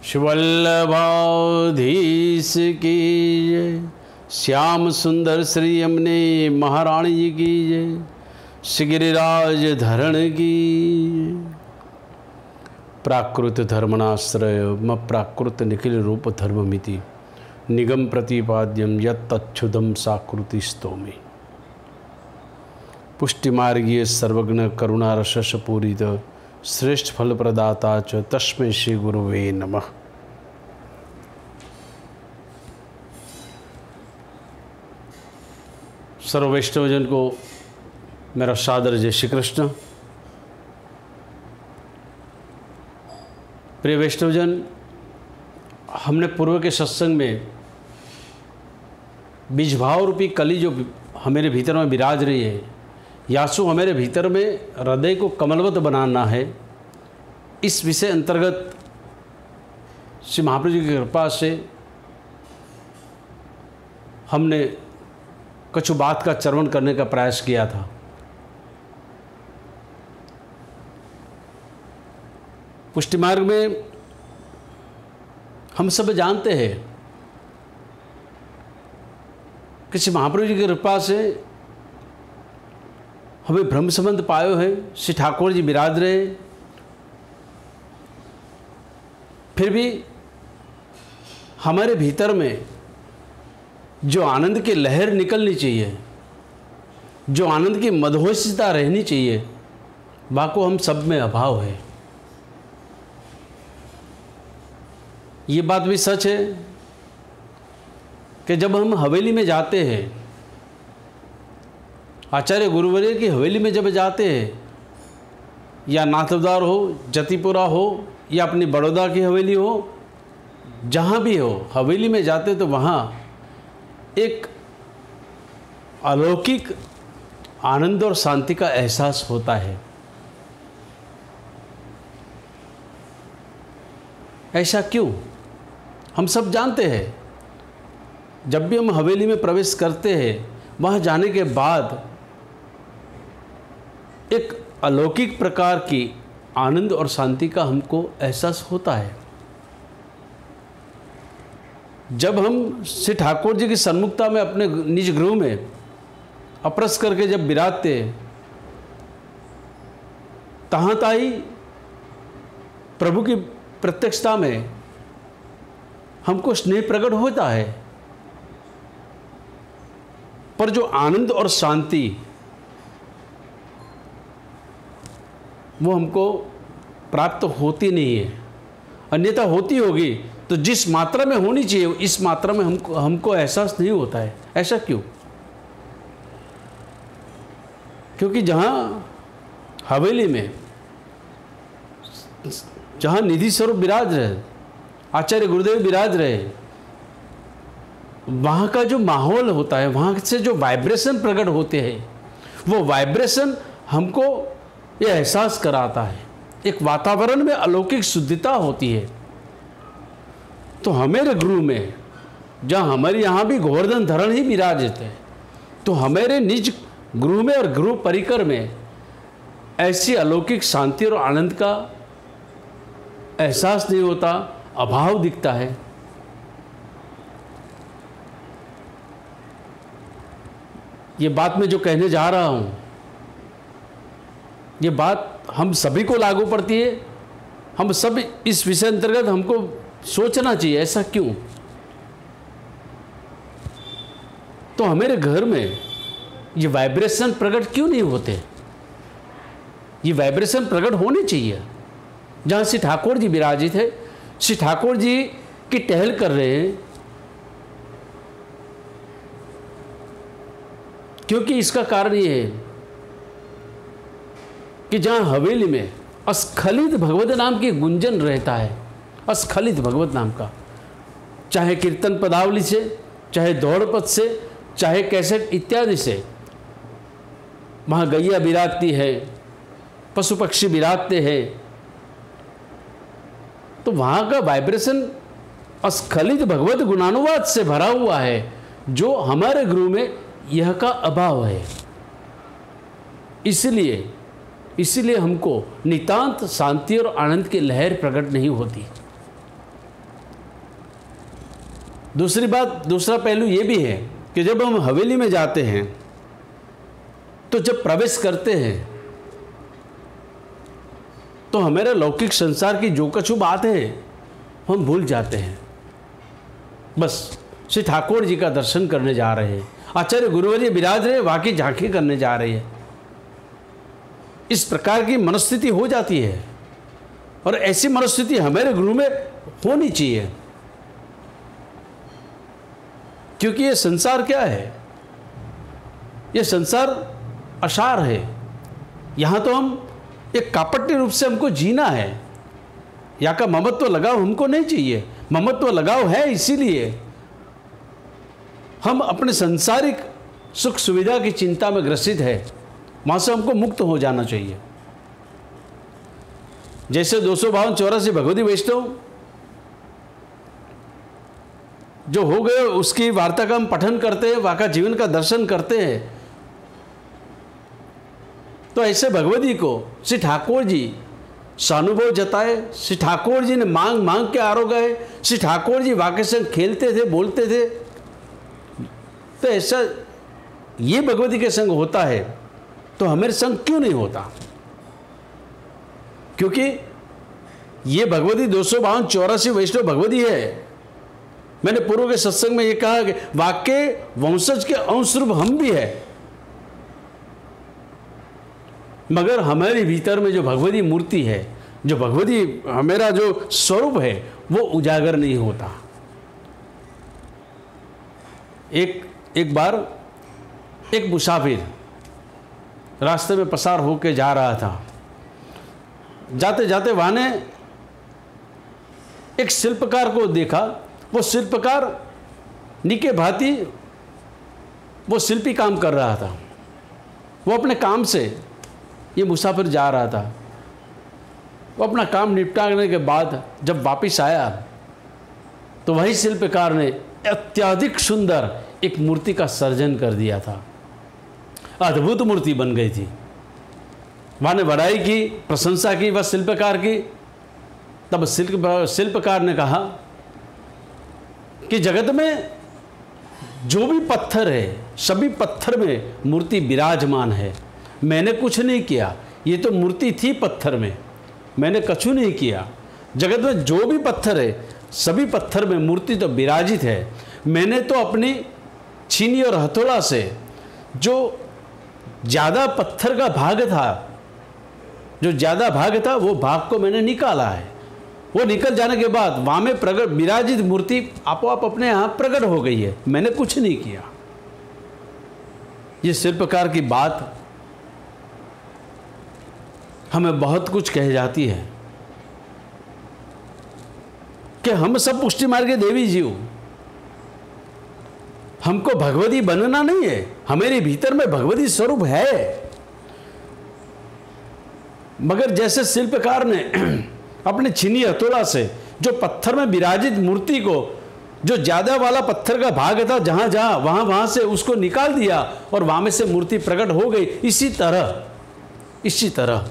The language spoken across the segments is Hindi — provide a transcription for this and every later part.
शिवल्लभाधीश की जय। श्याम सुंदर श्री यमुने महारानी जी की जय। श्री गिरिराज धरण की जय। प्राकृत धर्मनाश्रय म प्राकृत निखिल रूप धर्ममिति निगम प्रतिपाद्यम यत्तच्छुदम साकृति स्तोमि। पुष्टिमार्गीय सर्वज्ञ करुणा रसस पूरित श्रेष्ठ फल प्रदाता च तस्मै श्री गुरुवे नमः। सर्व वैष्णवजन को मेरा सादर जय श्री कृष्ण। प्रिय वैष्णवजन, हमने पूर्व के सत्संग में बीजभाव रूपी कली जो हमारे भीतर में विराज रही है, यासु हमारे भीतर में हृदय को कमलवत बनाना है, इस विषय अंतर्गत श्री महाप्रभु जी की कृपा से हमने कुछ बात का चर्वण करने का प्रयास किया था। पुष्टि मार्ग में हम सब जानते हैं कि श्री महाप्रभु जी की कृपा से हमें ब्रह्म संबंध पायो है। श्री ठाकुर जी विराज रहे, फिर भी हमारे भीतर में जो आनंद की लहर निकलनी चाहिए, जो आनंद की मदहोशिता रहनी चाहिए, वह को हम सब में अभाव है। ये बात भी सच है कि जब हम हवेली में जाते हैं, आचार्य गुरुवर्य की हवेली में जब जाते हैं, या नाथद्वार हो, जतिपुरा हो, या अपनी बड़ौदा की हवेली हो, जहाँ भी हो, हवेली में जाते तो वहाँ एक अलौकिक आनंद और शांति का एहसास होता है। ऐसा क्यों? हम सब जानते हैं, जब भी हम हवेली में प्रवेश करते हैं, वहाँ जाने के बाद एक अलौकिक प्रकार की आनंद और शांति का हमको एहसास होता है। जब हम श्री ठाकुर जी की सन्मुखता में अपने निज गृह में अप्रस करके जब विराजते, तहाँ ताई प्रभु की प्रत्यक्षता में हमको स्नेह प्रकट होता है, पर जो आनंद और शांति वो हमको प्राप्त होती नहीं है। अन्यथा होती होगी तो जिस मात्रा में होनी चाहिए इस मात्रा में हमको एहसास नहीं होता है। ऐसा क्यों? क्योंकि जहाँ हवेली में जहाँ निधि स्वरूप विराज रहे, आचार्य गुरुदेव विराज रहे, वहाँ का जो माहौल होता है, वहाँ से जो वाइब्रेशन प्रकट होते हैं, वो वाइब्रेशन हमको ये एहसास कराता है। एक वातावरण में अलौकिक शुद्धता होती है। तो हमारे गुरु में, जहाँ हमारे यहाँ भी गोवर्धन धरण ही विराजित है, तो हमारे निज गुरु में और गुरु परिकर में ऐसी अलौकिक शांति और आनंद का एहसास नहीं होता, अभाव दिखता है। ये बात मैं जो कहने जा रहा हूँ, ये बात हम सभी को लागू पड़ती है। हम सब इस विषय अंतर्गत हमको सोचना चाहिए, ऐसा क्यों? तो हमारे घर में ये वाइब्रेशन प्रकट क्यों नहीं होते? ये वाइब्रेशन प्रकट होने चाहिए। जहाँ श्री ठाकुर जी विराजित है, श्री ठाकुर जी की टहल कर रहे हैं, क्योंकि इसका कारण ये है कि जहाँ हवेली में अस्खलित भगवत नाम की गुंजन रहता है, अस्खलित भगवत नाम का, चाहे कीर्तन पदावली से, चाहे दौड़ पद से, चाहे कैसेट इत्यादि से, वहाँ गैया विराजती है, पशु पक्षी विराजते हैं, तो वहाँ का वाइब्रेशन अस्खलित भगवत गुणानुवाद से भरा हुआ है, जो हमारे गुरु में यह का अभाव है। इसलिए हमको नितांत शांति और आनंद की लहर प्रकट नहीं होती। दूसरी बात, दूसरा पहलू ये भी है कि जब हम हवेली में जाते हैं तो जब प्रवेश करते हैं तो हमारे लौकिक संसार की जो कुछ बात है हम भूल जाते हैं। बस श्री ठाकुर जी का दर्शन करने जा रहे हैं, आचार्य गुरुवर्य विराज रहे, वाकई झांकी करने जा रही है। इस प्रकार की मनस्थिति हो जाती है और ऐसी मनस्थिति हमारे गुरु में होनी चाहिए, क्योंकि ये संसार क्या है? ये संसार असार है। यहाँ तो हम एक कापट्य रूप से हमको जीना है। यहाँ का ममत्व लगाव हमको नहीं चाहिए। ममत्व लगाव है इसीलिए हम अपने सांसारिक सुख सुविधा की चिंता में ग्रसित है, वहाँ से हमको मुक्त हो जाना चाहिए। जैसे 252-84 भगवती वैष्णव जो हो गए उसकी वार्ता का हम पठन करते हैं, वहाँ का जीवन का दर्शन करते हैं, तो ऐसे भगवती को श्री ठाकुर जी सानुभव जताए। श्री ठाकुर जी ने मांग मांग के आरो गए। श्री ठाकुर जी वाके संग खेलते थे, बोलते थे। तो ऐसा ये भगवती के संग होता है तो हमारे संग क्यों नहीं होता? क्योंकि ये भगवती 252-84 वैष्णव भगवती है। मैंने पूर्व के सत्संग में ये कहा कि वाक्य वंशज के अंशरूप हम भी है, मगर हमारे भीतर में जो भगवती मूर्ति है, जो भगवती हमारा जो स्वरूप है, वो उजागर नहीं होता। एक बार एक मुसाफिर रास्ते में पसार होके जा रहा था। जाते जाते वहाँ ने एक शिल्पकार को देखा। वो शिल्पकार निके भांति वो शिल्पी काम कर रहा था। वो अपने काम से, ये मुसाफिर जा रहा था, वो अपना काम निपटाने के बाद जब वापस आया तो वही शिल्पकार ने अत्यधिक सुंदर एक मूर्ति का सर्जन कर दिया था। अद्भुत मूर्ति बन गई थी। वहाँ ने बड़ाई की, प्रशंसा की वह शिल्पकार की। तब शिल्पकार ने कहा कि जगत में जो भी पत्थर है, सभी पत्थर में मूर्ति विराजमान है। मैंने कुछ नहीं किया, ये तो मूर्ति थी पत्थर में, मैंने कछु नहीं किया। जगत में जो भी पत्थर है, सभी पत्थर में मूर्ति तो विराजित है। मैंने तो अपनी छीनी और हथौड़ा से जो ज़्यादा पत्थर का भाग था, जो ज़्यादा भाग था, वो भाग को मैंने निकाला है। वो निकल जाने के बाद वहाँ में प्रकट विराजित मूर्ति आपो आप अपने यहाँ प्रकट हो गई है। मैंने कुछ नहीं किया। ये शिल्पकार की बात हमें बहुत कुछ कह जाती है कि हम सब पुष्टि मार्ग के देवी जीव, हमको भगवती बनना नहीं है। हमारे भीतर में भगवती स्वरूप है, मगर जैसे शिल्पकार ने अपने छीनी हथौड़ा से जो पत्थर में विराजित मूर्ति को, जो ज़्यादा वाला पत्थर का भाग था, जहाँ जहाँ वहाँ से उसको निकाल दिया और वहाँ में से मूर्ति प्रकट हो गई। इसी तरह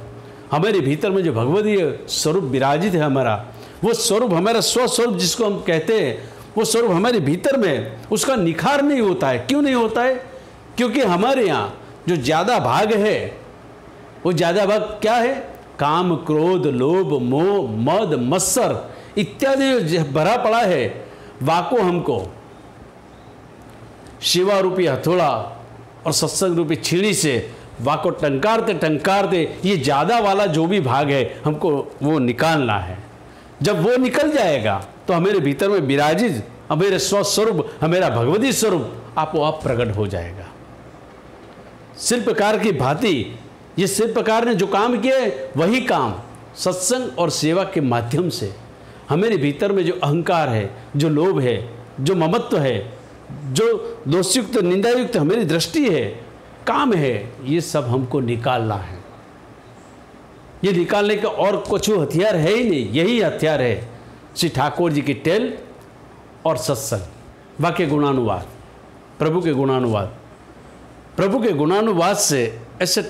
हमारे भीतर में जो भगवती स्वरूप विराजित है, हमारा वो स्वरूप, हमारा स्वस्वरूप जिसको हम कहते हैं, वो स्वरूप हमारे भीतर में उसका निखार नहीं होता है। क्यों नहीं होता है? क्योंकि हमारे यहाँ जो ज़्यादा भाग है, वो ज़्यादा भाग क्या है? काम, क्रोध, लोभ, मोह, मद, मत्सर इत्यादि भरा पड़ा है। वाको हमको शिवा रूपी हथौड़ा और सत्संग रूपी छीनी से वाको टंकारते ये ज़्यादा वाला जो भी भाग है, हमको वो निकालना है। जब वो निकल जाएगा तो हमारे भीतर में विराजित हमारे स्वस्वरूप, हमारा भगवती स्वरूप आपो आप प्रकट हो जाएगा। शिल्पकार की भांति ये शिल्पकार ने जो काम किया है, वही काम सत्संग और सेवा के माध्यम से हमारे भीतर में जो अहंकार है, जो लोभ है, जो ममत्व है, जो दोषयुक्त निंदायुक्त हमारी दृष्टि है, काम है, ये सब हमको निकालना है। ये निकालने का और कुछ हथियार है ही नहीं, यही हथियार है श्री ठाकुर जी की टेल और सत्संग, वाक्य गुणानुवाद, प्रभु के गुणानुवाद। प्रभु के गुणानुवाद से ऐसे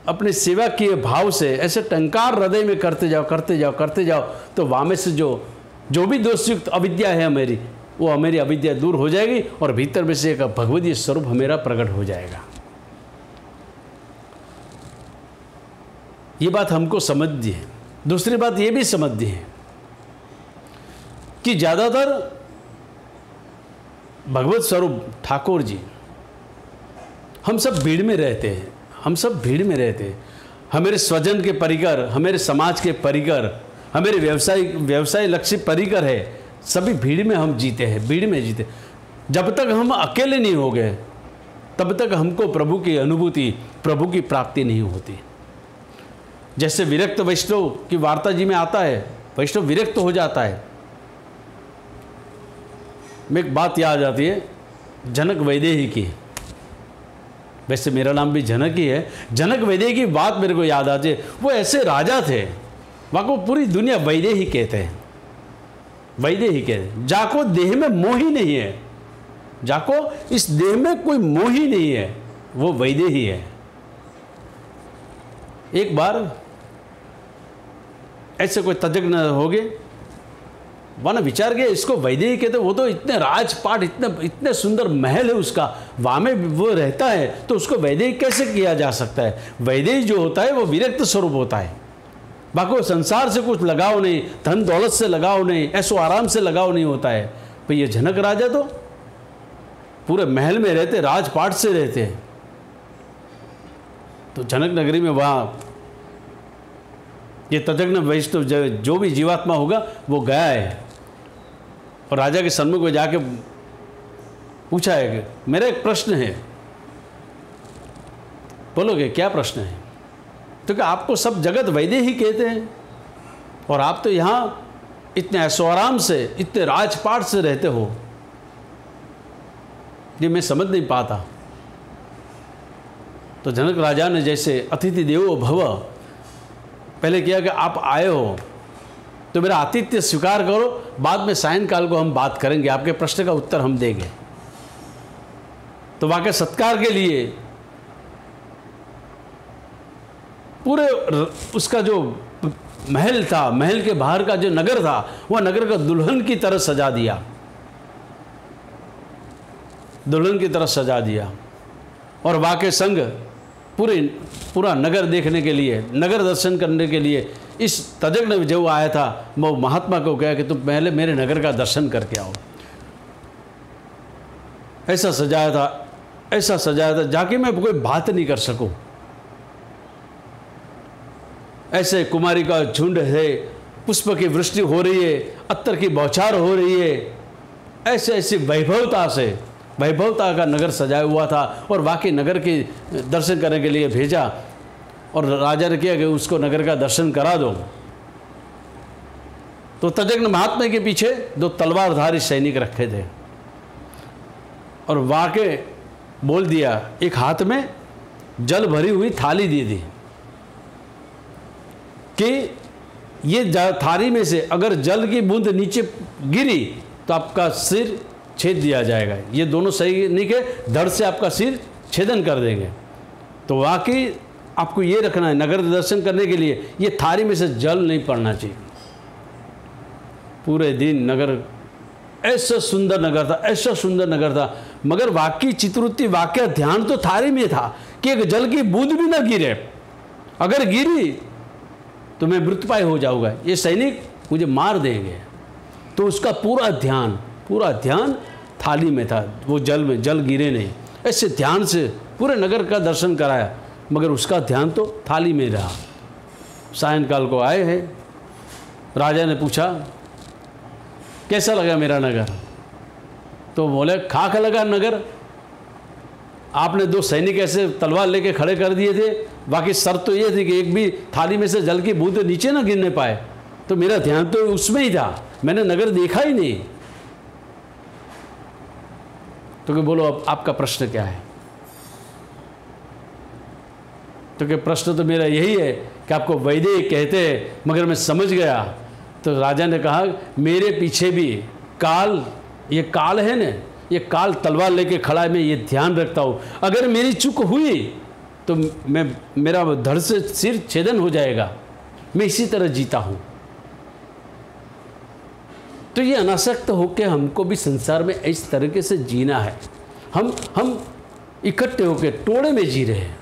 अपनी सेवा किए भाव से ऐसे टंकार हृदय में करते जाओ तो वहाँ में से जो भी दोषयुक्त अविद्या है हमारी, वो हमारी अविद्या दूर हो जाएगी और भीतर में से एक भगवतीय स्वरूप हमेरा प्रकट हो जाएगा। ये बात हमको समझनी है। दूसरी बात ये भी समझनी है कि ज़्यादातर भगवत स्वरूप ठाकुर जी, हम सब भीड़ में रहते हैं, हम सब भीड़ में रहते हैं। हमारे स्वजन के परिकर, हमारे समाज के परिकर, हमारे व्यवसाय लक्ष्य परिकर है, सभी भीड़ में हम जीते हैं, भीड़ में जीते। जब तक हम अकेले नहीं हो गए तब तक हमको प्रभु की अनुभूति, प्रभु की प्राप्ति नहीं होती। जैसे विरक्त वैष्णव की वार्ता जी में आता है, वैष्णव विरक्त हो जाता है। में एक बात याद आती है जनक वैदेही की, वैसे मेरा नाम भी जनक ही है। जनक वैदेही की बात मेरे को याद आती है। वो ऐसे राजा थे, वहाँ को पूरी दुनिया वैदेही कहते हैं, वैदेही कहते हैं। जाको देह में मोह ही नहीं है, जाको इस देह में कोई मोह ही नहीं है, वो वैदेही है। एक बार ऐसे कोई तज्ञ हो गए, वहाँ विचार किया इसको वैदेही कहते। वो तो इतने राजपाट, इतने सुंदर महल है उसका, वहाँ में वो रहता है, तो उसको वैदेही कैसे किया जा सकता है? वैदेही जो होता है वो विरक्त स्वरूप होता है। बाकी संसार से कुछ लगाव नहीं, धन दौलत से लगाव नहीं, ऐसो आराम से लगाव नहीं होता है। पर ये जनक राजा तो पूरे महल में रहते, राजपाट से रहते हैं। तो जनक नगरी में वहाँ ये तजज्ञ वैष्णव जो भी जीवात्मा होगा वो गया है और राजा के सन्मुख में जाके पूछा है कि मेरा एक प्रश्न है। बोलोगे क्या प्रश्न है? तो क्या आपको सब जगत वैदेही कहते हैं और आप तो यहाँ इतने ऐशो आराम से, इतने राजपाट से रहते हो, ये मैं समझ नहीं पाता। तो जनक राजा ने जैसे अतिथि देवो भव, पहले किया कि आप आए हो तो मेरा आतिथ्य स्वीकार करो, बाद में सायंकाल को हम बात करेंगे, आपके प्रश्न का उत्तर हम देंगे। तो वहाँ के सत्कार के लिए पूरे उसका जो महल था, महल के बाहर का जो नगर था, वह नगर का दुल्हन की तरह सजा दिया, दुल्हन की तरह सजा दिया। और वहाँ के संग पूरा नगर देखने के लिए, नगर दर्शन करने के लिए इस तजज्ञ जो आया था, वो महात्मा को कहा कि तुम पहले मेरे नगर का दर्शन करके आओ। ऐसा सजाया था, ऐसा सजाया था जाके मैं कोई बात नहीं कर सकूं। ऐसे कुमारी का झुंड है, पुष्प की वृष्टि हो रही है, अत्तर की बौछार हो रही है, ऐसे ऐसी वैभवता का नगर सजाया हुआ था। और वाकई नगर के दर्शन करने के लिए भेजा और राजा ने किया कि उसको नगर का दर्शन करा दो। तो तजज्ञ महात्मा के पीछे 2 तलवारधारी सैनिक रखे थे और वाकई बोल दिया, एक हाथ में जल भरी हुई थाली दे दी कि ये थाली में से अगर जल की बूंद नीचे गिरी तो आपका सिर छेद दिया जाएगा। ये दोनों सैनिक है, धड़ से आपका सिर छेदन कर देंगे। तो वाकई आपको ये रखना है, नगर दर्शन करने के लिए ये थाली में से जल नहीं पड़ना चाहिए। पूरे दिन नगर, ऐसा सुंदर नगर था, ऐसा सुंदर नगर था, मगर वाकई चित्रवृत्ति, वाकई ध्यान तो थाली में था कि एक जल की बूंद भी ना गिरे। अगर गिरी तो मैं मृत्युपाय हो जाऊंगा, ये सैनिक मुझे मार देंगे। तो उसका पूरा ध्यान थाली में था, वो जल में, जल गिरे नहीं। ऐसे ध्यान से पूरे नगर का दर्शन कराया, मगर उसका ध्यान तो थाली में रहा। सायंकाल को आए हैं, राजा ने पूछा कैसा लगा मेरा नगर? तो बोले खाक लगा नगर। आपने 2 सैनिक ऐसे तलवार लेके खड़े कर दिए थे, बाकी शर्त तो ये थी कि एक भी थाली में से जल की बूंद नीचे ना गिरने पाए। तो मेरा ध्यान तो उसमें ही था, मैंने नगर देखा ही नहीं। तो कि बोलो अब आपका प्रश्न क्या है? तो कि प्रश्न तो मेरा यही है कि आपको वैदेही कहते हैं, मगर मैं समझ गया। तो राजा ने कहा मेरे पीछे भी काल, ये काल है ना, ये काल तलवार लेके खड़ा है, मैं ये ध्यान रखता हूँ। अगर मेरी चूक हुई तो मेरा धड़ से सिर छेदन हो जाएगा। मैं इसी तरह जीता हूँ। तो ये अनासक्त होकर हमको भी संसार में इस तरीके से जीना है। हम इकट्ठे होकर टोड़े में जी रहे हैं,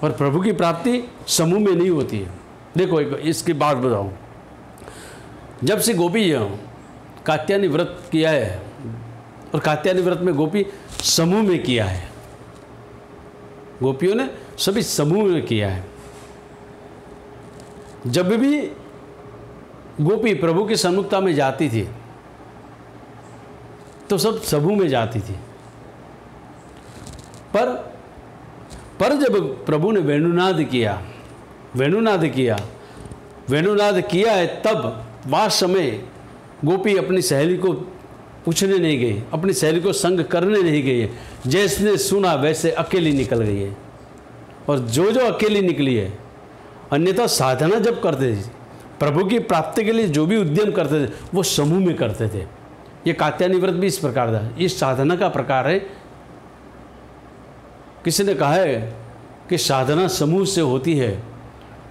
और प्रभु की प्राप्ति समूह में नहीं होती है। देखो एक इसकी बात बताऊं, जब से गोपी कात्यायनी व्रत किया है, और कात्यायनी व्रत में गोपी समूह में किया है, गोपियों ने सभी समूह में किया है। जब भी गोपी प्रभु की सन्मुखता में जाती थी तो सब समूह में जाती थी, पर जब प्रभु ने वेणुनाद किया है, तब वह समय गोपी अपनी सहेली को पूछने नहीं गई, अपनी सहेली को संग करने नहीं गई है। जैसने सुना वैसे अकेली निकल गई है। और जो अकेली निकली है, अन्यथा साधना जब करते थे, प्रभु की प्राप्ति के लिए जो भी उद्यम करते थे वो समूह में करते थे। ये कात्यायनी व्रत भी इस प्रकार था, ये साधना का प्रकार है। किसी ने कहा है कि साधना समूह से होती है,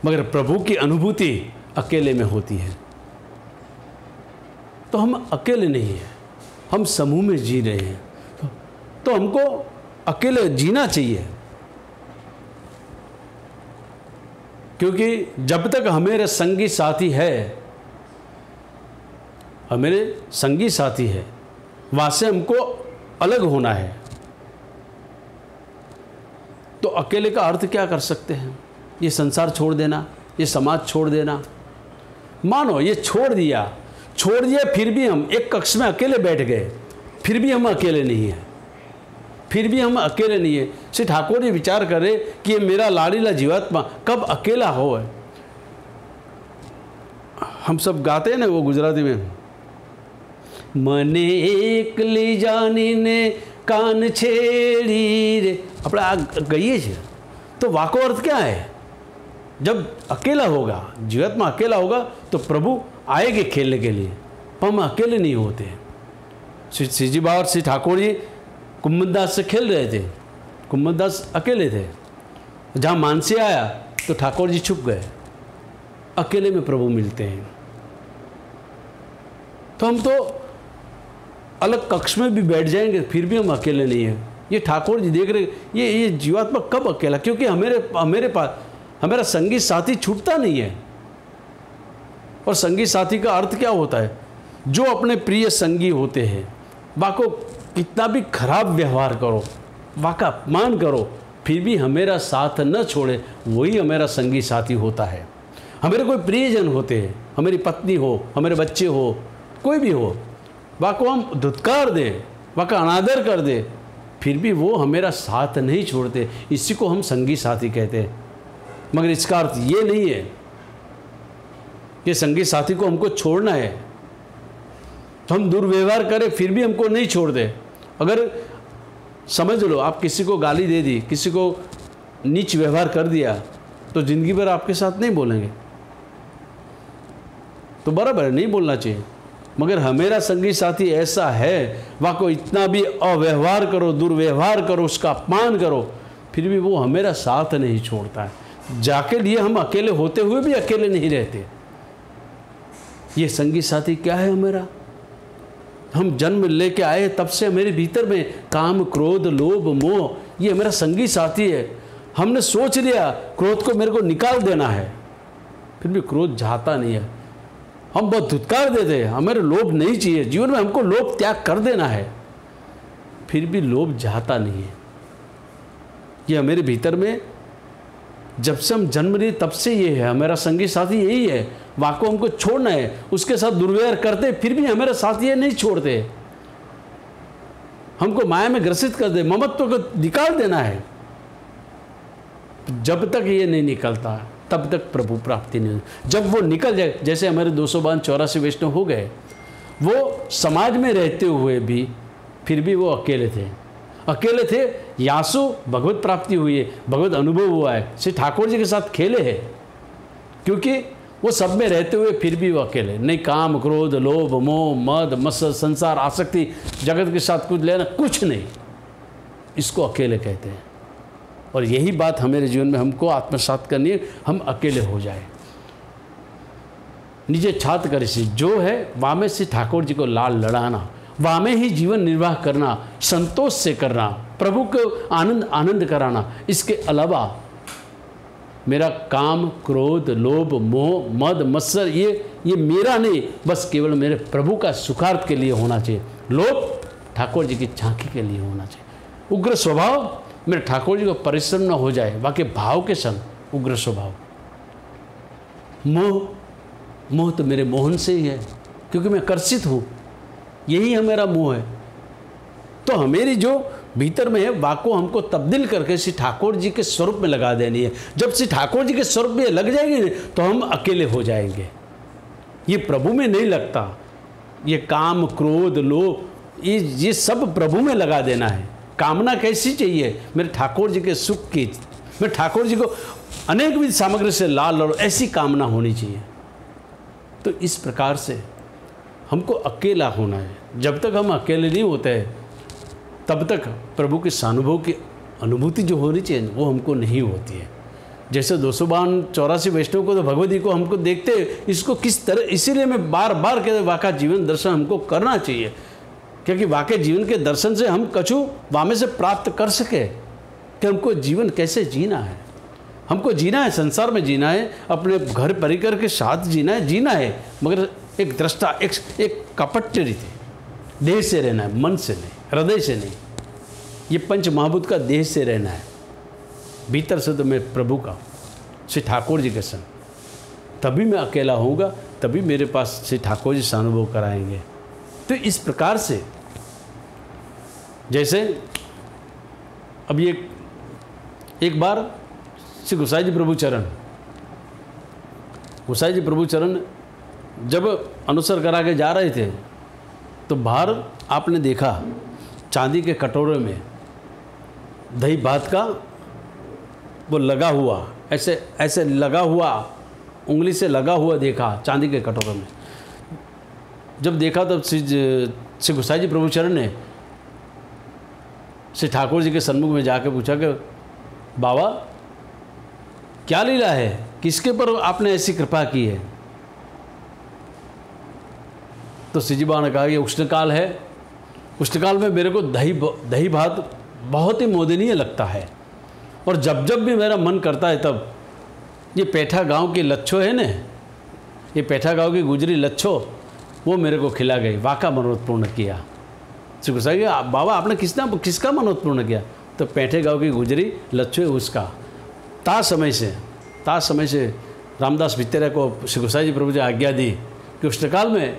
मगर प्रभु की अनुभूति अकेले में होती है। तो हम अकेले नहीं हैं, हम समूह में जी रहे हैं, तो हमको अकेले जीना चाहिए। क्योंकि जब तक हमारे संगी साथी है, वहाँ से हमको अलग होना है। तो अकेले का अर्थ क्या कर सकते हैं? ये संसार छोड़ देना, ये समाज छोड़ देना। मानो ये छोड़ दिया, फिर भी हम एक कक्ष में अकेले बैठ गए, फिर भी हम अकेले नहीं हैं, श्री ठाकुर जी विचार करे कि ये मेरा लाडीला जीवात्मा कब अकेला हो। हम सब गाते हैं ना वो गुजराती में, मने एकली जानी ने कान छेड़ी रे, अपना गईए छे। तो वाको अर्थ क्या है? जब अकेला होगा, जीवात्मा अकेला होगा तो प्रभु आएंगे खेलने के लिए, पर हम अकेले नहीं होते। श्री जी बाबा और श्री ठाकुर जी कुम्भदास से खेल रहे थे, कुम्भदास अकेले थे। जहाँ मानसी आया तो ठाकुर जी छुप गए, अकेले में प्रभु मिलते हैं। तो हम तो अलग कक्ष में भी बैठ जाएंगे, फिर भी हम अकेले नहीं हैं। ये ठाकुर जी देख रहे, ये जीवात्मा कब अकेला? क्योंकि हमारे पास हमारा संगी साथी छूटता नहीं है। और संगी साथी का अर्थ क्या होता है? जो अपने प्रिय संगी होते हैं, वाको कितना भी खराब व्यवहार करो, वाका अपमान करो, फिर भी हमारा साथ न छोड़े, वही हमारा संगी साथी होता है। हमारे कोई प्रियजन होते हैं, हमारी पत्नी हो, हमारे बच्चे हो, कोई भी हो, वाको हम धुतकार दें, वाका अनादर कर दे, फिर भी वो हमारा साथ नहीं छोड़ते। इसी को हम संगी साथी कहते हैं। मगर इसका अर्थ ये नहीं है कि संगी साथी को हमको छोड़ना है, तो हम दुर्व्यवहार करें फिर भी हमको नहीं छोड़ दे। अगर समझ लो आप किसी को गाली दे दी, किसी को नीच व्यवहार कर दिया, तो जिंदगी भर आपके साथ नहीं बोलेंगे, तो बराबर है, नहीं बोलना चाहिए। मगर हमारा संगी साथी ऐसा है, वह को इतना भी अव्यवहार करो, दुर्व्यवहार करो, उसका अपमान करो, फिर भी वो हमारा साथ नहीं छोड़ता है। जाके लिए हम अकेले होते हुए भी अकेले नहीं रहते। ये संगी साथी क्या है हमारा? हम जन्म लेके आए तब से मेरे भीतर में काम, क्रोध, लोभ, मोह, ये हमारा संगी साथी है। हमने सोच लिया क्रोध को मेरे को निकाल देना है, फिर भी क्रोध जाता नहीं है। हम बहुत धुतकार देते हैं, हमें लोभ नहीं चाहिए, जीवन में हमको लोभ त्याग कर देना है, फिर भी लोभ जाता नहीं है। ये हमारे भीतर में जब से हम जन्म लिए तब से ये है, हमारा संगी साथी यही है। वाको हमको छोड़ना है, उसके साथ दुर्व्यवहार करते फिर भी हमारा साथी ये नहीं छोड़ते, हमको माया में ग्रसित कर दे, ममत्व को निकाल देना है। जब तक ये नहीं निकलता तब तक प्रभु प्राप्ति नहीं होती। जब वो निकल जाए, जैसे हमारे 282 वैष्णव हो गए, वो समाज में रहते हुए भी फिर भी वो अकेले थे। यासु भगवत प्राप्ति हुई है, भगवत अनुभव हुआ है, श्री ठाकुर जी के साथ खेले हैं, क्योंकि वो सब में रहते हुए फिर भी वो अकेले नहीं। काम, क्रोध, लोभ, मोह, मद, मत्सर, संसार, आसक्ति, जगत के साथ कुछ लेना कुछ नहीं, इसको अकेले कहते हैं। और यही बात हमारे जीवन में हमको आत्मसात करनी है, हम अकेले हो जाए। निजे छात करे से जो है वामे से ठाकुर जी को लाल लड़ाना, वामे ही जीवन निर्वाह करना, संतोष से करना, प्रभु को आनंद कराना। इसके अलावा मेरा काम, क्रोध, लोभ, मोह, मद, मत्सर ये मेरा नहीं, बस केवल मेरे प्रभु का सुखार्थ के लिए होना चाहिए। लोभ ठाकुर जी की झांकी के लिए होना चाहिए। उग्र स्वभाव मेरे ठाकुर जी को परिश्रम न हो जाए, बाकी भाव के संग उग्र स्वभाव। मोह तो मेरे मोहन से ही है, क्योंकि मैं कर्षित हूँ, यही है मेरा मोह है। तो हमेरी जो भीतर में है वाको हमको तब्दील करके श्री ठाकुर जी के स्वरूप में लगा देनी है। जब श्री ठाकुर जी के स्वरूप में लग जाएंगे तो हम अकेले हो जाएंगे। ये प्रभु में नहीं लगता, ये काम, क्रोध, लोभ ये सब प्रभु में लगा देना है। कामना कैसी चाहिए? मेरे ठाकुर जी के सुख की, मेरे ठाकुर जी को अनेक विध सामग्री से लाल और ऐसी कामना होनी चाहिए। तो इस प्रकार से हमको अकेला होना है। जब तक हम अकेले नहीं होते हैं तब तक प्रभु के सानुभव की अनुभूति जो होनी चाहिए वो हमको नहीं होती है। जैसे 282 वैष्णव को तो भगवती को हमको देखते इसको किस तरह, इसीलिए मैं बार बार कहते वाका जीवन दर्शन हमको करना चाहिए, क्योंकि वाकई जीवन के दर्शन से हम कछु वामे से प्राप्त कर सके कि हमको जीवन कैसे जीना है। हमको जीना है, संसार में जीना है, अपने घर परिकर के साथ जीना है, मगर एक दृष्टा, एक कपट रीति, देह से रहना है, मन से नहीं, हृदय से नहीं। ये पंच महाभूत का देह से रहना है। भीतर से तो मैं प्रभु का, श्री ठाकुर जी के संग, तभी मैं अकेला होऊंगा, तभी मेरे पास श्री ठाकुर जी अनुभव कराएंगे। तो इस प्रकार से जैसे अब ये एक बार श्री गोसाई जी प्रभु चरण जब अनुसर करा के जा रहे थे तो बाहर आपने देखा चांदी के कटोरे में दही भात का वो लगा हुआ, ऐसे लगा हुआ, उंगली से लगा हुआ देखा चांदी के कटोरे में। जब देखा तब श्री गोसाई जी प्रभु चरण ने श्री ठाकुर जी के सन्मुख में जाकर पूछा कि बाबा क्या लीला है, किसके पर आपने ऐसी कृपा की है? तो श्रीजी बाबा ने कहा ये उष्णकाल है, उष्णकाल में मेरे को दही भात बहुत ही मोदनीय लगता है, और जब जब भी मेरा मन करता है तब ये पेठा गांव की लच्छो है ना, ये पेठा गांव की गुजरी लच्छो वो मेरे को खिला गई, वाका मनोरथ पूर्ण किया। श्री गोसाई जी बाबा आपने किसका मनोरथ पूर्ण किया? तो पेठे गांव की गुजरी लच्छो है उसका। ता समय से रामदास भित्तेरा को श्री गोसाई जी प्रभु जी आज्ञा दी कि उष्णकाल में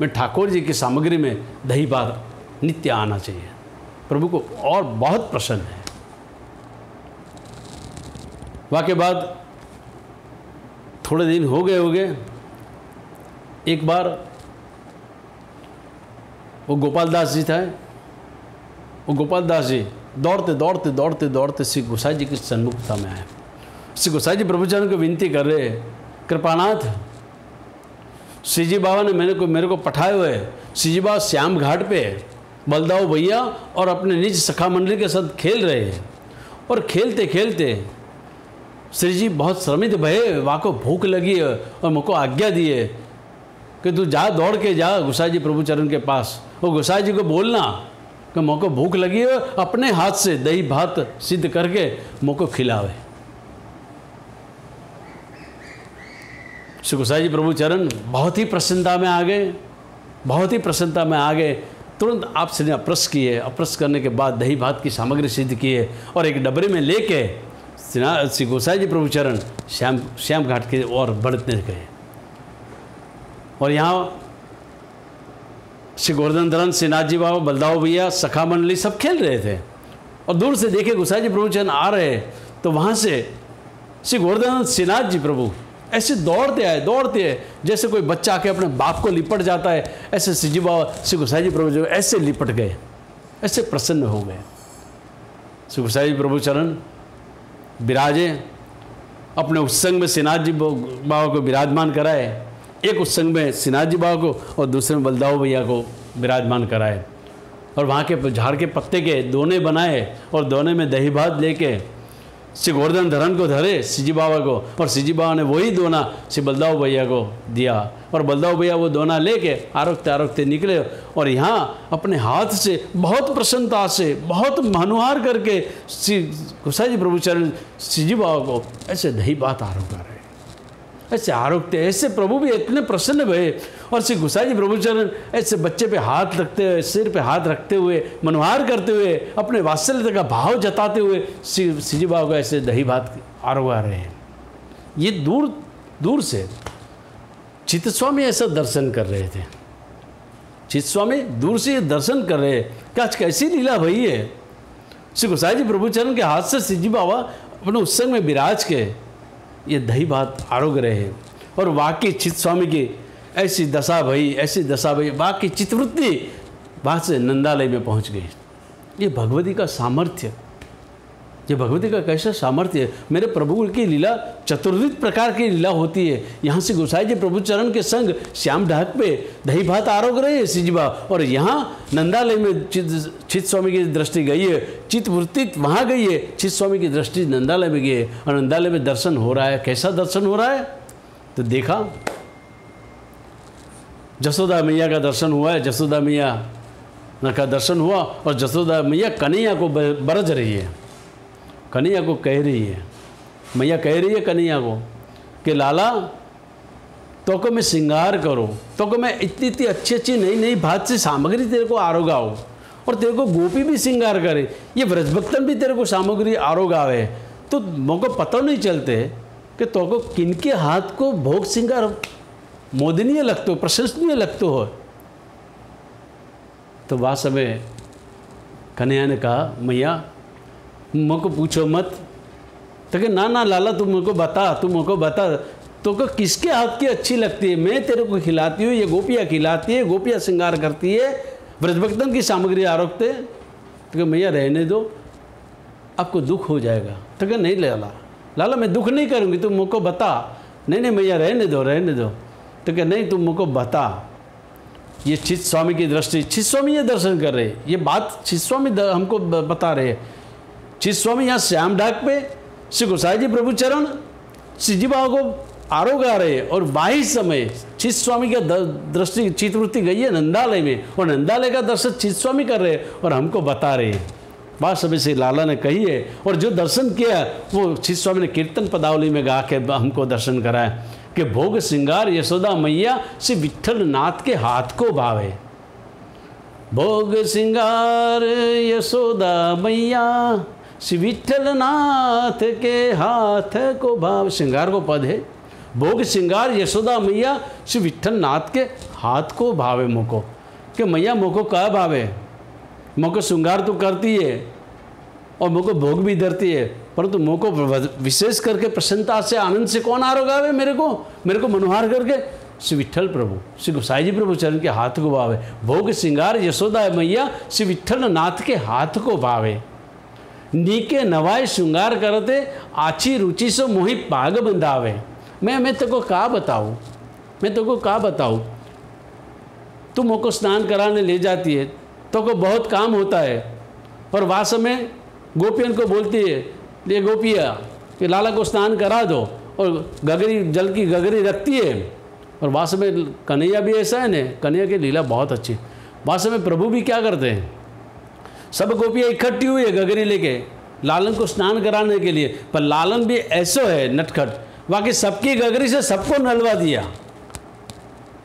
मैं ठाकुर जी की सामग्री में दही भात नित्य आना चाहिए। प्रभु को और बहुत प्रसन्न है। वाके बाद थोड़े दिन हो गए, एक बार वो गोपाल दास जी था, वो गोपाल दास जी दौड़ते श्री गोसाई जी के सन्मुखता में आए। श्री गोसाई जी प्रभुचरण को विनती कर रहे, कृपानाथ श्री जी बाबा ने मेरे को पठाए हुए, श्री जी बाबा श्याम घाट पे बलदाऊ भैया और अपने निज सखा मंडली के साथ खेल रहे हैं, और खेलते खेलते श्री जी बहुत श्रमित भये, वहाँ को भूख लगी है और मुझको आज्ञा दी है कि तू जा, दौड़ के जा गोसाई जी प्रभुचरण के पास, और गोसाई जी को बोलना कि मुझको भूख लगी है, अपने हाथ से दही भात सिद्ध करके मुझको खिलावे। श्री गोसाई जी प्रभुचरण बहुत ही प्रसन्नता में आ गए, तुरंत आपसे ने अप्रस किए, अप्रस करने के बाद दही भात की सामग्री सिद्ध किए और एक डबरे में लेके श्री गोसाई जी प्रभुचरण श्याम घाट की ओर बढ़ते गए। और यहाँ श्री गोवर्धन धरन, श्रीनाथ जी बाबा, बलदाऊ भैया, सखा मंडली सब खेल रहे थे, और दूर से देखे गोसाई जी प्रभुचरण आ रहे, तो वहाँ से श्री गोवर्धन श्रीनाथ जी प्रभु ऐसे दौड़ते आए जैसे कोई बच्चा आके अपने बाप को लिपट जाता है, ऐसे श्री जी बाबा श्री गोसाई जी प्रभु ऐसे लिपट गए, ऐसे प्रसन्न हो गए। श्री गोसाई जी प्रभुचरण विराजे, अपने उत्संग में श्रीनाथ जी बाबा को विराजमान कराए, एक उत्संग में श्रीनाथ जी बाबा को और दूसरे में बलदाऊ भैया को विराजमान कराए, और वहाँ के झाड़ के पत्ते के दोने बनाए और दोने में दही भात लेके श्री गोवर्धन धरन को धरे सिजी बाबा को, और सिजी बाबा ने वही दोना श्री बलदाऊ भैया को दिया, और बलदाऊ भैया वो दोना लेके आरोगते आरोगते निकले, और यहाँ अपने हाथ से बहुत प्रसन्नता से बहुत मनुहार करके श्री गोसाई जी प्रभु चरण सिजी बाबा को ऐसे दही बात आरोगा रहे, ऐसे आरोगते, ऐसे प्रभु भी इतने प्रसन्न भये। और श्री गोसाई जी प्रभु चरण ऐसे बच्चे पे हाथ रखते हुए, सिर पे हाथ रखते हुए, मनोहार करते हुए, अपने वात्सल्य का भाव जताते हुए सिजी बाबा को ऐसे दही भात आरोगा रहे हैं। ये दूर दूर से चित्त स्वामी ऐसा दर्शन कर रहे थे। चित्त स्वामी दूर से ये दर्शन कर रहे हैं कि आज कैसी लीला भई है। श्री गोसाई जी प्रभु चरण के हाथ से सिजी बाबा अपने उत्संग में विराज के ये दही भात आरोग रहे हैं, और वाकई चित्त स्वामी की ऐसी दशा भई, ऐसी दशा भई, वाकई चित्तवृत्ति वहाँ से नंदालय में पहुँच गई। ये भगवती का सामर्थ्य, ये भगवती का कैसा सामर्थ्य है। मेरे प्रभु की लीला चतुर्विध प्रकार की लीला होती है। यहाँ से गोसाई जी प्रभु चरण के संग श्याम ढाक पे दही भात आरोग रहे हैं सिजबा, और यहाँ नंदालय में चित्त स्वामी की दृष्टि गई है, चित्तवृत्ति वहाँ गई है, चित्त स्वामी की दृष्टि नंदालय में गई है, और नंदालय में दर्शन हो रहा है। कैसा दर्शन हो रहा है? तो देखा जसोदा मैया का दर्शन हुआ है, जसोदा मैया का दर्शन हुआ, और जसोदा मैया कन्हैया को बरज रही है, कन्हैया को कह रही है, मैया कह रही है कन्हैया को कि लाला तो को मैं श्रृंगार करो, तो को मैं इतनी इतनी अच्छी अच्छी नई नई भात से सामग्री तेरे को आरोगाओ, और तेरे को गोपी भी श्रृंगार करे, ये व्रजभक्तन भी तेरे को सामग्री आरोगावे, तो मोको पता नहीं चलते कि तो को किनके हाथ को भोग श्रृंगार मोदनीय लगते हो, प्रशंसनीय लगते हो। तो वह समय कन्हैया ने कहा मैया मुझको पूछो मत, तो कि ना ना लाला तू मुझको बता, तू मुझको बता तो को किसके हाथ की अच्छी लगती है, मैं तेरे को खिलाती हूँ, ये गोपियाँ खिलाती है, गोपियाँ श्रृंगार करती है, व्रजभक्तन की सामग्री आरोगते। तो मैया रहने दो, आपको दुख हो जाएगा। तो क्या नहीं लाला, लाला मैं दुख नहीं करूँगी, तुम मुझको बता। नहीं नहीं मैया रहने दो, रहने दो। तो क्या नहीं तुम मुझको बता। ये चित्त स्वामी की दृष्टि, चित्त स्वामी ये दर्शन कर रहे, ये बात चित्त स्वामी हमको बता रहे। चित्त स्वामी यहाँ श्याम ढाक पे श्री गोसाई जी प्रभु चरण सिजी बाबा को आरोग आ रहे, और वाही समय चित्त स्वामी का दृष्टि चित्तवृत्ति गई है नंदालय में, और नंदालय का दर्शन चित्त स्वामी कर रहे और हमको बता रहे हैं। बात समय से लाला ने कही है, और जो दर्शन किया वो चित्त स्वामी ने कीर्तन पदावली में गा के हमको दर्शन कराया कि भोग श्रृंगार यशोदा मैया श्री विठ्ठल नाथ के हाथ को भावे। भोग श्रृंगार यशोदा मैया श्री विठ्ठल नाथ के हाथ को भाव। श्रृंगार को पद है, भोग श्रृंगार यशोदा मैया श्री विठ्ठल नाथ के हाथ को भावे। मोको कि मैया मोको क्या भावे, मोको श्रृंगार तो करती है और मोको भोग भी धरती है, परंतु मोको विशेष करके प्रसन्नता से आनंद से कौन आरोगावे मेरे को मनोहार करके श्री विठ्ठल प्रभु श्री गोसाई जी प्रभु चरण के हाथ को भावे। भोग श्रृंगार यशोदा मैया श्री विठ्ठल नाथ के हाथ को भावे। नीके नवाए श्रृंगार करते आची रुचि से मोहि पाग बंधावे। मैं तेको का बताऊँ, मैं तेको का बताऊँ। तू मोको स्नान कराने ले जाती है तो को बहुत काम होता है, और वास में गोपियन को बोलती है ये गोपिया कि लाला को स्नान करा दो, और गगरी जल की गगरी रखती है। और वास में कन्हैया भी ऐसा है न, कन्हैया की लीला बहुत अच्छी। वास में प्रभु भी क्या करते हैं, सब गोपियाँ इकट्ठी हुई है गगरी लेके लालन को स्नान कराने के लिए, पर लालन भी ऐसो है नटखट, बाकी सबकी गगरी से सबको नलवा दिया,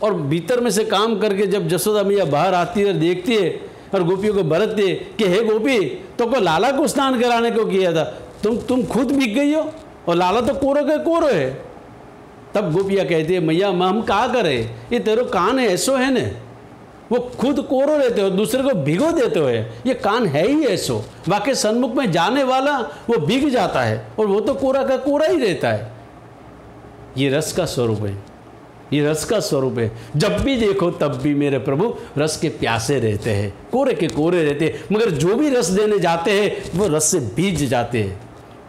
और भीतर में से काम करके जब जसोदा मैया बाहर आती है देखती है और गोपियों को बरतती है कि हे गोपी तो को लाला को स्नान कराने को किया था, तुम खुद भीग गई हो और लाला तो कोरो के कोरो है। तब गोपियाँ कहती है मैया हम क्या करें, ये तेरो कान है ऐसो है न, वो खुद कोरो रहते हो दूसरे को भिगो देते हो, ये कान है ही ऐसो, वाकई सन्मुख में जाने वाला वो भीग जाता है और वो तो कोरा का कोरा ही रहता है। ये रस का स्वरूप है, ये रस का स्वरूप है। जब भी देखो तब भी मेरे प्रभु रस के प्यासे रहते हैं, कोरे के कोरे रहते हैं, मगर जो भी रस देने जाते हैं वो रस से भीज जाते हैं।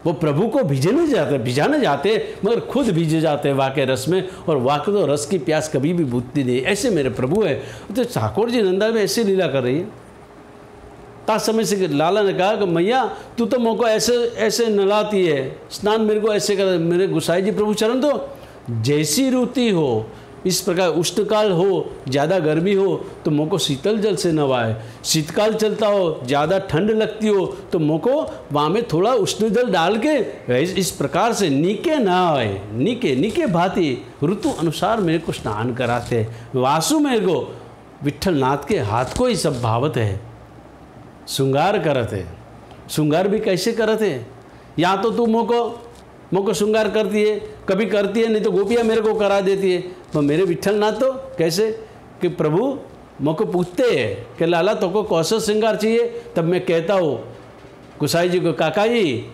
वो प्रभु को भिजाने जाते हैं मगर खुद भीजे जाते हैं वाकई रस में, और वाकई तो रस की प्यास कभी भी बुझती नहीं। ऐसे मेरे प्रभु है। तो ठाकुर जी नंदा में ऐसी लीला कर रही है। ता समय से लाला ने कहा कि मैया तू तो मेरे को ऐसे ऐसे नलाती है, स्नान मेरे को ऐसे कर। मेरे गुसाई जी प्रभु चरण तो जैसी ऋतु हो, इस प्रकार उष्णकाल हो, ज़्यादा गर्मी हो तो मों को शीतल जल से नवाए, शीतकाल चलता हो, ज़्यादा ठंड लगती हो तो मों को वहाँ में थोड़ा उष्ण जल डाल के इस प्रकार से नीके नहाए, नीके नीके भांति ऋतु अनुसार मेरे को स्नान कराते हैं। वासु मेरे को विट्ठल नाथ के हाथ को ही सब भावत है, श्रृंगार करते। श्रृंगार भी कैसे करते, या तो तू मों को श्रृंगार करती है, कभी करती है, नहीं तो गोपियाँ मेरे को करा देती है। तो मेरे विट्ठल नाथ तो कैसे कि प्रभु मों को पूछते हैं कि लाला तो को कौन सा श्रृंगार चाहिए, तब मैं कहता हूँ गुसाई जी को, काका जी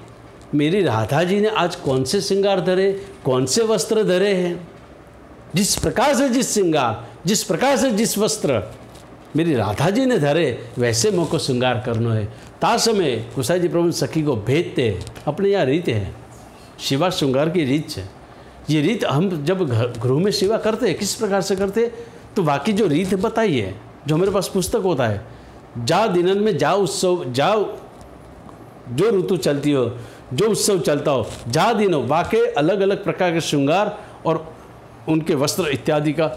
मेरी राधा जी ने आज कौन से श्रृंगार धरे, कौन से वस्त्र धरे हैं, जिस प्रकार से जिस श्रृंगार, जिस प्रकार से जिस वस्त्र मेरी राधा जी ने धरे वैसे मों को श्रृंगार करना है। ता समय गुसाई जी प्रभु सखी को भेजते हैं। अपने यहाँ रीत है, शिवा श्रृंगार की रीत है। ये रीत हम जब गृह में सेवा करते हैं किस प्रकार से करते हैं, तो बाकी जो रीत बताई है, जो हमारे पास पुस्तक होता है, जा दिनन में जा उत्सव, जाओ जो ऋतु चलती हो, जो उत्सव चलता हो, जा दिनों वाकई अलग अलग प्रकार के श्रृंगार और उनके वस्त्र इत्यादि का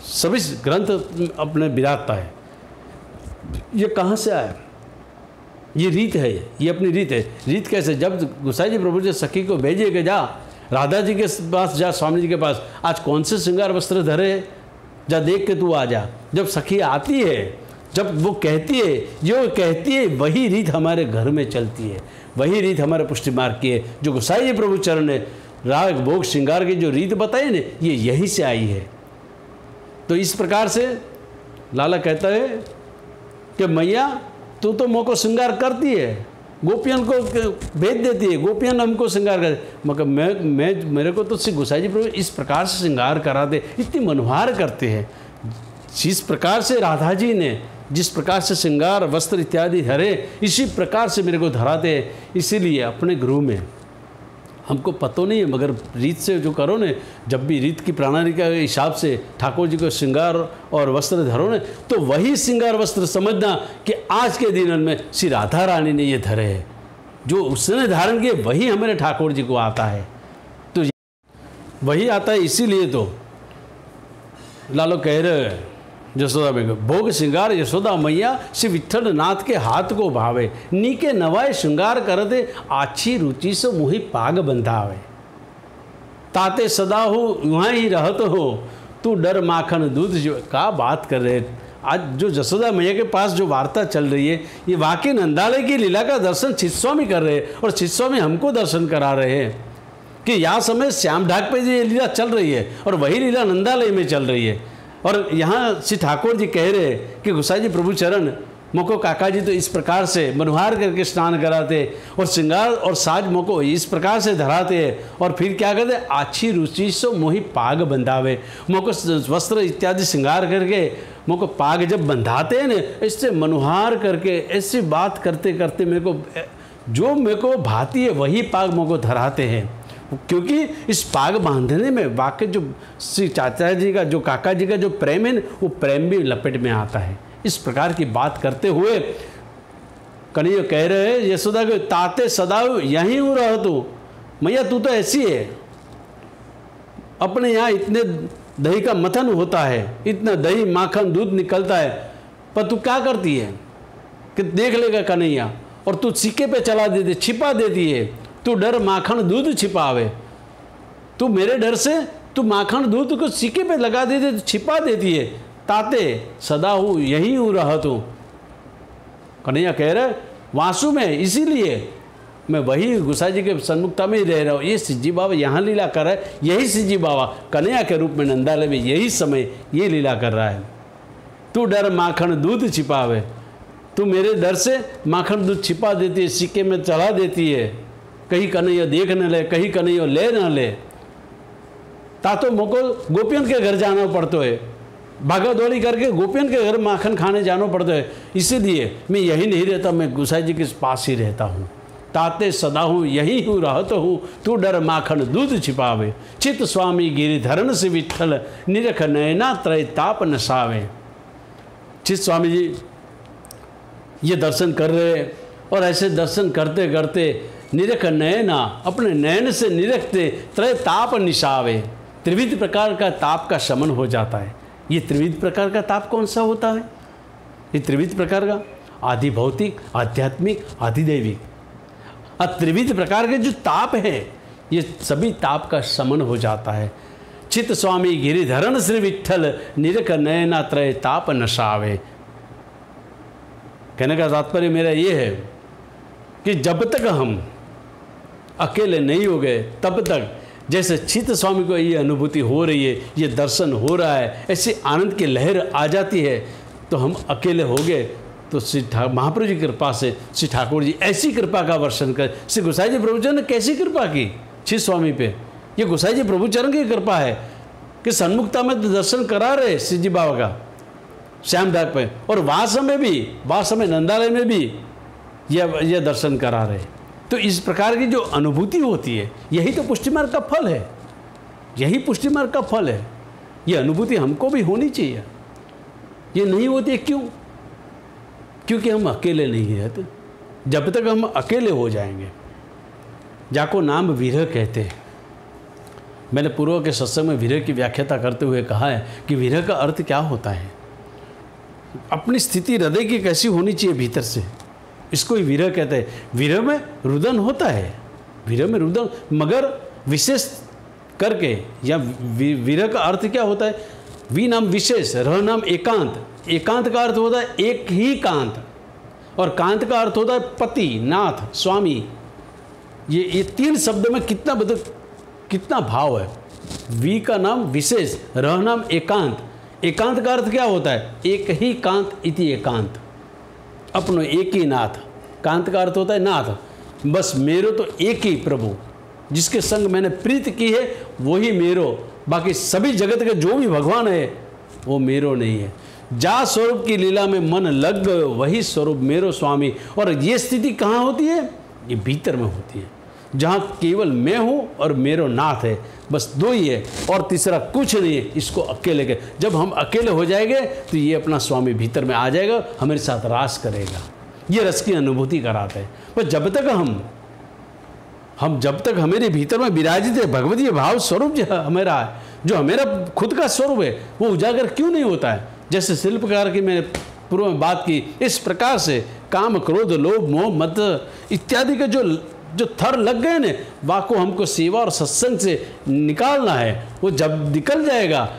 सभी ग्रंथ अपने विराजता है। ये कहाँ से आया, ये रीत है, ये अपनी रीत है। रीत कैसे, जब गुसाई जी प्रभु जी सखी को भेजे कि जा राधा जी के पास जा, स्वामी जी के पास, आज कौन से श्रृंगार वस्त्र धरे हैं, जा देख के तू आ जा। जब सखी आती है, जब वो कहती है, जो कहती है वही रीत हमारे घर में चलती है, वही रीत हमारे पुष्टि मार्ग की है। जो गुसाई जी प्रभु चरण ने राग भोग श्रृंगार की जो रीत बताई ने, ये यहीं से आई है। तो इस प्रकार से लाला कहता है कि मैया तू तो मों को श्रृंगार करती है, गोपियन को भेज देती है, गोपियन हमको श्रृंगार कर, मगर मैं मेरे को तो श्री गुसाई जी प्रभु इस प्रकार से श्रृंगार कराते, इतनी मनोहार करते हैं। जिस प्रकार से राधा जी ने जिस प्रकार से श्रृंगार वस्त्र इत्यादि धरे, इसी प्रकार से मेरे को धराते हैं। इसीलिए अपने गृह में हमको पतो नहीं है, मगर रीत से जो करो ने, जब भी रीत की प्रणाली के हिसाब से ठाकुर जी को श्रृंगार और वस्त्र धरो ने, तो वही श्रृंगार वस्त्र समझना कि आज के दिन में श्री राधा रानी ने ये धरे हैं, जो उसने धारण किए वही हमारे ठाकुर जी को आता है। तो वही आता है, इसीलिए तो लालो कह रहे हैं यशोदा में, भोग श्रृंगार यशोदा मैया श्री विट्ठल नाथ के हाथ को भावे, नीके नवाए श्रृंगार करते, आछी रुचि से मुही पाग बंधावे। ताते सदा हो वहाँ ही रहत हो, तू डर माखन दूध। का बात कर रहे, आज जो यशोदा मैया के पास जो वार्ता चल रही है, ये वाकई नंदालय की लीला का दर्शन चित्स्वामी कर रहे हैं, और चित्स्वामी हमको दर्शन करा रहे हैं कि यहाँ समय श्याम ढाक पे ये लीला चल रही है और वही लीला नंदालय में चल रही है। और यहाँ श्री ठाकुर जी कह रहे हैं कि गुसाई जी प्रभु चरण मोको काका जी तो इस प्रकार से मनोहार करके स्नान कराते, और श्रृंगार और साज मोको इस प्रकार से धराते हैं, और फिर क्या करते, आछी रुचि सो मोही पाग बंधावे। मोको वस्त्र इत्यादि श्रृंगार करके मोको पाग जब बंधाते हैं न, इससे मनोहार करके ऐसी बात करते करते मेरे को जो मेरे को भाती है वही पाग मोको धराते हैं। क्योंकि इस पाग बांधने में वाकई जो श्री चाचा जी का, जो काका जी का जो प्रेम है, वो प्रेम भी लपेट में आता है। इस प्रकार की बात करते हुए कन्हैया कह रहे हैं यशोदा के, ताते सदा यहीं हूँ रह तू मैया, तू तो ऐसी है, अपने यहाँ इतने दही का मथन होता है, इतना दही माखन दूध निकलता है, पर तू क्या करती है कि देख लेगा कन्हैया, और तू सिक्के पे चला देती, छिपा देती है। तू डर माखन दूध छिपावे, तू मेरे डर से तू माखन दूध को सिक्के पे लगा देती, तो छिपा देती है। ताते सदा हूँ यहीं हूँ रह तू। कन्हैया कह रहे वासु में, इसीलिए मैं वही गुसाई जी के सन्मुखता में ही रह रहा हूँ। ये सिज्जी बाबा यहाँ लीला कर रहा है, यही सिज्जी बाबा कन्हैया के रूप में नंदालय में यही समय ये लीला कर रहा है। तू डर माखन दूध छिपावे, तू मेरे डर से माखन दूध छिपा देती है, सिक्के में चला देती है, कहीं कन्हैया देख न ले, कहीं कन्हैया ले न ले। तातो मोको गोपियन के घर जाना पड़ता है, भागा दौड़ी करके गोपियन के घर माखन खाने जाना पड़ता है, इसीलिए मैं यही नहीं रहता, मैं गुसाई जी के पास ही रहता हूँ। ताते सदा हूँ यही हूँ रहत हूँ, तू डर माखन दूध छिपावे। चित स्वामी गिरिधरण से विट्ठल, निरख नयना त्रय ताप नसावे। चित स्वामी जी ये दर्शन कर रहे, और ऐसे दर्शन करते करते निरख नयना, अपने नयन से निरखते त्रय ताप निशावे, त्रिविध प्रकार का ताप का शमन हो जाता है। ये त्रिविध प्रकार का ताप कौन सा होता है? ये त्रिविध प्रकार का आदि भौतिक, आध्यात्मिक, आधिदैविक, त्रिविध प्रकार के जो ताप है, ये सभी ताप का शमन हो जाता है। चित स्वामी गिरिधरन श्री विठ्ठल, निरख नयना त्रय ताप नशावे। कहने का तात्पर्य मेरा ये है कि जब तक हम अकेले नहीं हो गए, तब तक जैसे चित स्वामी को ये अनुभूति हो रही है, ये दर्शन हो रहा है, ऐसी आनंद की लहर आ जाती है, तो हम अकेले हो गए तो श्री महाप्रभु जी की कृपा से श्री ठाकुर जी ऐसी कृपा का वर्षण कर। श्री गोसाई जी प्रभुचरण ने कैसी कृपा की चित स्वामी पे? ये गोसाई जी प्रभुचरण की कृपा है कि सन्मुखता में दर्शन करा रहे श्री जी बाबा का श्यामबाग पे, और वास में नंदालय में भी यह दर्शन करा रहे। तो इस प्रकार की जो अनुभूति होती है, यही तो पुष्टि मार्ग का फल है, यही पुष्टि मार्ग का फल है। ये अनुभूति हमको भी होनी चाहिए। ये नहीं होती क्यों? क्योंकि हम अकेले नहीं रहते। जब तक हम अकेले हो जाएंगे, जाको नाम विरह कहते हैं। मैंने पूर्व के सत्संग में विरह की व्याख्याता करते हुए कहा है कि विरह का अर्थ क्या होता है, अपनी स्थिति हृदय की कैसी होनी चाहिए भीतर से, इसको ही विरह कहते हैं। विरह में रुदन होता है, विरह में रुदन, मगर विशेष करके, या विरह का अर्थ क्या होता है? वी नाम विशेष, रह नाम एकांत। एकांत का अर्थ होता है एक ही कांत, और कांत का अर्थ होता है पति, नाथ, स्वामी। ये तीन शब्द में कितना भाव है। वी का नाम विशेष, रह नाम एकांत। एकांत का अर्थ क्या होता है? एक ही कांत इति एकांत, अपनो एक ही नाथ। कांत का अर्थ होता है नाथ, बस मेरो तो एक ही प्रभु, जिसके संग मैंने प्रीत की है वही मेरो, बाकी सभी जगत के जो भी भगवान है वो मेरो नहीं है। जा स्वरूप की लीला में मन लग गयो, वही स्वरूप मेरो स्वामी। और ये स्थिति कहाँ होती है? ये भीतर में होती है, जहाँ केवल मैं हूँ और मेरो नाथ है, बस दो ही है और तीसरा कुछ नहीं है। इसको अकेले के, जब हम अकेले हो जाएंगे तो ये अपना स्वामी भीतर में आ जाएगा, हमारे साथ रास करेगा, ये रस की अनुभूति कराते हैं। पर जब तक जब तक हमारे भीतर में विराजित है भगवतीय भाव स्वरूप जो हमारा है, जो हमारा खुद का स्वरूप है, वो उजागर क्यों नहीं होता है? जैसे शिल्पकार की मैंने पूर्व में बात की, इस प्रकार से काम, क्रोध, लोभ, मोह, मद इत्यादि के जो थर लग गए ने, वाको हमको सेवा और सत्संग से निकालना है। वो जब निकल जाएगा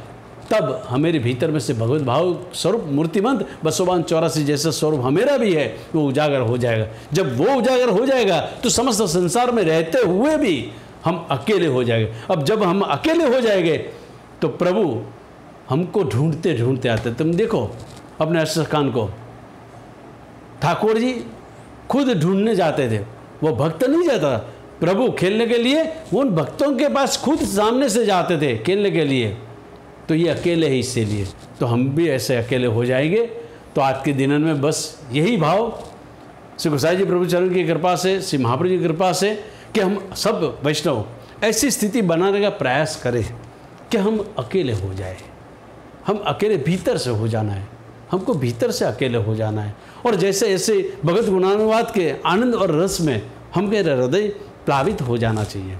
तब हमारे भीतर में से भगवत भाव स्वरूप मूर्तिमंत बसोबान 84 जैसा स्वरूप हमेरा भी है, वो उजागर हो जाएगा। जब वो उजागर हो जाएगा तो समस्त संसार में रहते हुए भी हम अकेले हो जाएंगे। अब जब हम अकेले हो जाएंगे तो प्रभु हमको ढूंढते ढूंढते आते। तुम देखो अपने अष्टकान को, ठाकुर जी खुद ढूंढने जाते थे, वो भक्त नहीं जाता प्रभु खेलने के लिए, वो उन भक्तों के पास खुद सामने से जाते थे खेलने के लिए। तो ये अकेले ही इसीलिए, तो हम भी ऐसे अकेले हो जाएंगे। तो आज के दिनों में बस यही भाव श्री गोसाई जी प्रभुचरण की कृपा से, श्री महाप्रभु जी की कृपा से, कि हम सब वैष्णव ऐसी स्थिति बनाने का प्रयास करें कि हम अकेले हो जाए। हम अकेले भीतर से हो जाना है, हमको भीतर से अकेले हो जाना है। और जैसे ऐसे भगवत गुणानुवाद के आनंद और रस में हमके हृदय प्लावित हो जाना चाहिए।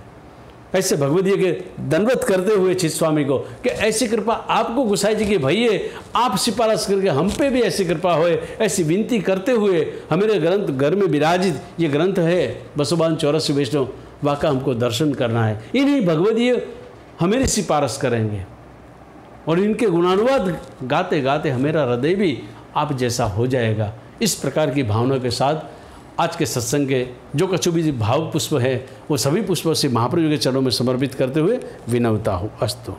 ऐसे भगवती के दंडवत करते हुए चित स्वामी को कि ऐसी कृपा आपको गोसाई जी के भैये आप सिफारिश करके हम पे भी ऐसी कृपा होए, ऐसी विनती करते हुए हमारे ग्रंथ घर में विराजित ये ग्रंथ है बसोबान 84 वैष्णव, वाका हमको दर्शन करना है। इन्हीं भगवती हमारी सिफारिश करेंगे और इनके गुणानुवाद गाते गाते हमारा हृदय भी आप जैसा हो जाएगा। इस प्रकार की भावना के साथ आज के सत्संग के जो कछु भी भाव पुष्प है वो सभी पुष्पों से महाप्रभु के चरणों में समर्पित करते हुए विनम्रता हो। अस्तु।